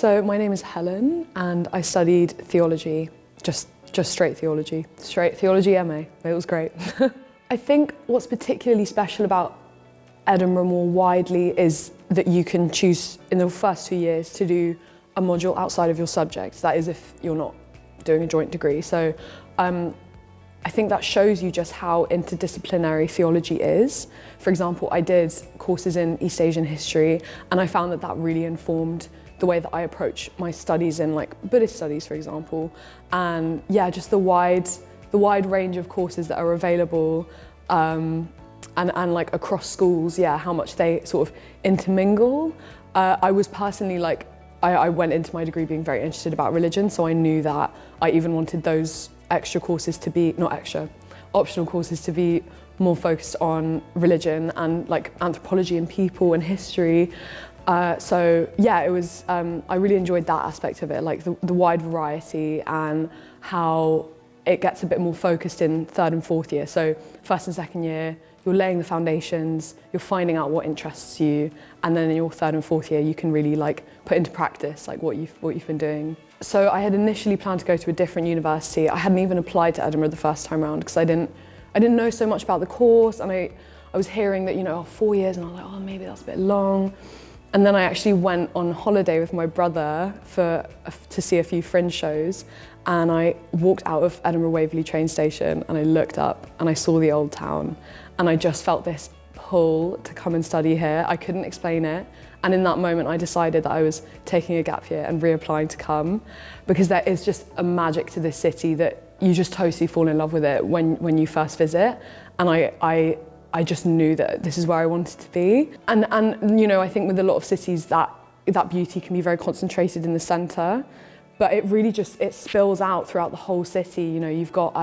So my name is Helen and I studied theology, just straight theology MA. It was great. I think what's particularly special about Edinburgh more widely is that you can choose in the first 2 years to do a module outside of your subject. That is if you're not doing a joint degree. So I think that shows you just how interdisciplinary theology is. For example, I did courses in East Asian history and I found that really informed the way that I approach my studies in like Buddhist studies, for example. And yeah, just the wide range of courses that are available and like across schools, yeah, how much they sort of intermingle. I was personally like, I went into my degree being very interested about religion, so I knew that I even wanted those extra courses to be, optional courses to be more focused on religion and like anthropology and people and history. So yeah, it was, I really enjoyed that aspect of it, like the wide variety and how it gets a bit more focused in third and fourth year. So first and second year, you're laying the foundations, you're finding out what interests you, and then in your third and fourth year, you can really like put into practice like what you've been doing. So I had initially planned to go to a different university. I hadn't even applied to Edinburgh the first time around because I didn't know so much about the course, and I was hearing that 4 years, and I was like, oh, maybe that's a bit long. And then I actually went on holiday with my brother to see a few fringe shows, and I walked out of Edinburgh Waverley train station and I looked up and I saw the old town, and I just felt this pull to come and study here. I couldn't explain it, and in that moment I decided that I was taking a gap year and reapplying to come, because there is just a magic to this city that you just totally fall in love with it when you first visit, and I just knew that this is where I wanted to be. And I think with a lot of cities that beauty can be very concentrated in the centre, but it really it spills out throughout the whole city. You've got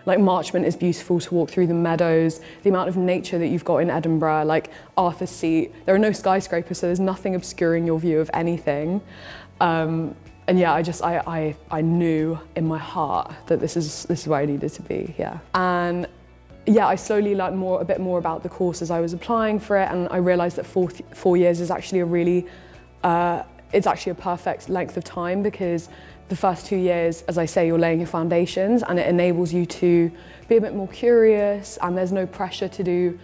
like Marchmont is beautiful to walk through the meadows, the amount of nature that you've got in Edinburgh, like Arthur's Seat. There are no skyscrapers, so there's nothing obscuring your view of anything. And yeah, I knew in my heart that this is where I needed to be, yeah. And yeah, I slowly learned a bit more about the course as I was applying for it, and I realised that 4 years is actually it's actually a perfect length of time, because the first 2 years, as I say, you're laying your foundations, and it enables you to be a bit more curious, and there's no pressure to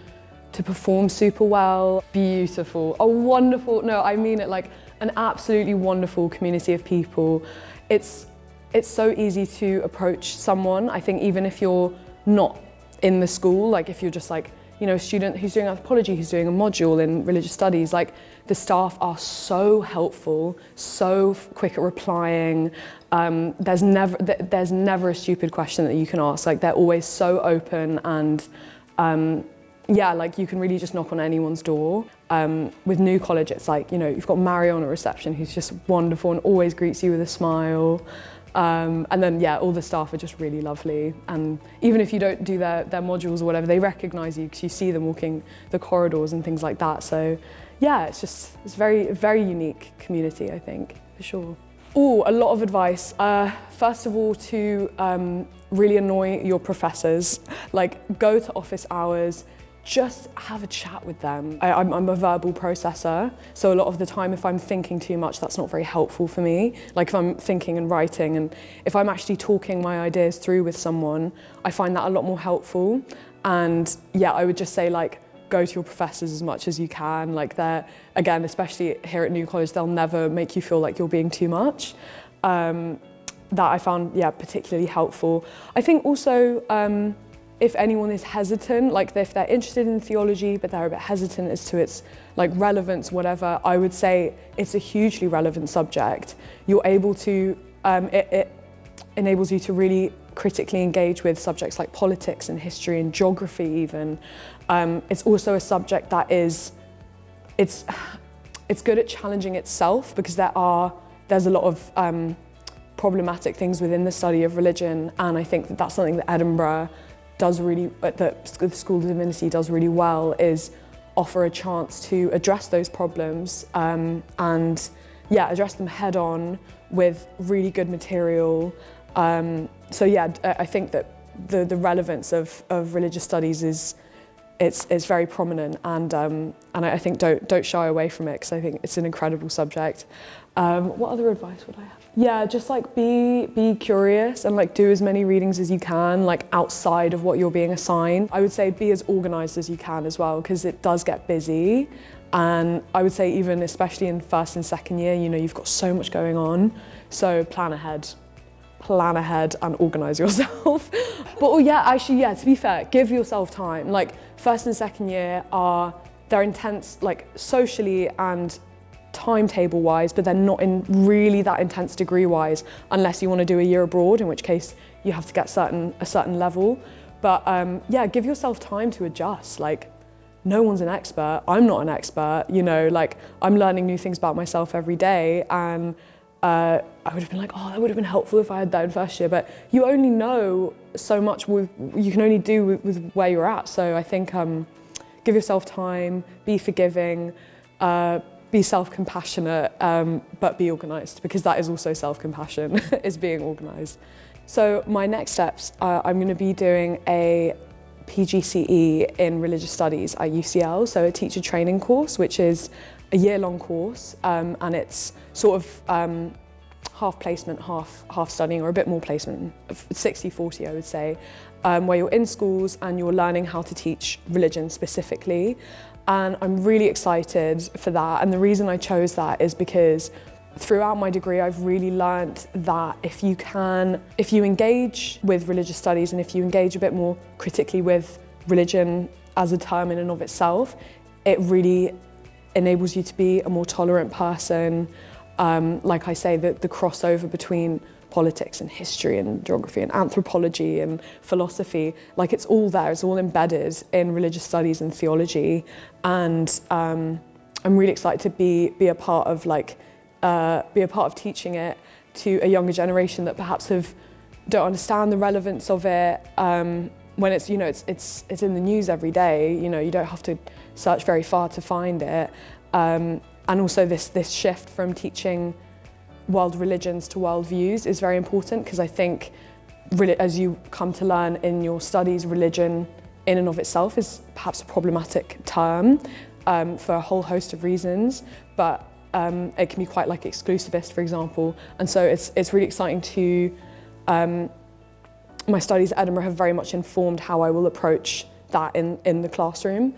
perform super well. Beautiful, a wonderful, no, I mean it, like an absolutely wonderful community of people. It's so easy to approach someone, I think, even if you're not in the school, like if you're just like, a student who's doing anthropology, who's doing a module in religious studies, like the staff are so helpful, so quick at replying. There's never a stupid question that you can ask. Like they're always so open, and yeah, like you can really just knock on anyone's door. With New College, it's like, you've got Marion at reception, who's just wonderful and always greets you with a smile. And then, yeah, all the staff are just really lovely. And even if you don't do their modules or whatever, they recognise you because you see them walking the corridors and things like that. So, yeah, it's very, very unique community, I think, for sure. Oh, a lot of advice. First of all, to really annoy your professors. Like, go to office hours. Just have a chat with them. I'm a verbal processor, so a lot of the time if I'm thinking too much, that's not very helpful for me. Like if I'm thinking and writing, and if I'm actually talking my ideas through with someone, I find that a lot more helpful. And yeah, I would just say, like, go to your professors as much as you can. Like they're, again, especially here at New College, they'll never make you feel like you're being too much. That I found, yeah, particularly helpful. I think also, if anyone is hesitant, like if they're interested in theology but they're a bit hesitant as to its like relevance, whatever, I would say it's a hugely relevant subject. You're able to, it enables you to really critically engage with subjects like politics and history and geography even. It's also a subject that it's good at challenging itself, because there's a lot of problematic things within the study of religion, and I think that's something that Edinburgh does really, the School of Divinity does really well, is offer a chance to address those problems and yeah, address them head on with really good material. So yeah, I think that the relevance of religious studies is very prominent, and I think don't shy away from it, because I think it's an incredible subject. What other advice would I have? Yeah, just like be curious and like do as many readings as you can, like outside of what you're being assigned. I would say be as organised as you can as well, because it does get busy. And I would say even especially in first and second year, you know, you've got so much going on. So plan ahead and organise yourself. But to be fair, give yourself time. Like first and second year they're intense, like socially and timetable wise, but they're not in really that intense degree wise, unless you want to do a year abroad, in which case you have to get a certain level. But give yourself time to adjust. Like no one's an expert. I'm not an expert, you know, like I'm learning new things about myself every day, and I would have been like, oh, that would have been helpful if I had that in first year, but you only know so much you can only do with where you're at. So I think give yourself time, be forgiving, be self-compassionate, but be organised, because that is also self-compassion, is being organised. So my next steps, I'm going to be doing a PGCE in religious studies at UCL, so a teacher training course, which is a year-long course, and it's sort of half placement, half studying, or a bit more placement, 60-40 I would say, where you're in schools and you're learning how to teach religion specifically. And I'm really excited for that, and the reason I chose that is because throughout my degree I've really learnt that if you engage with religious studies and if you engage a bit more critically with religion as a term in and of itself, it really enables you to be a more tolerant person. Like I say, the crossover between politics and history and geography and anthropology and philosophy, like it's all there, it's all embedded in religious studies and theology. And I'm really excited to be a part of teaching it to a younger generation that perhaps don't understand the relevance of it. When it's, you know, it's in the news every day, you know, you don't have to search very far to find it. And also this shift from teaching world religions to world views is very important, because I think as you come to learn in your studies, religion in and of itself is perhaps a problematic term for a whole host of reasons, but it can be quite like exclusivist, for example. And so it's really exciting to, my studies at Edinburgh have very much informed how I will approach that in the classroom.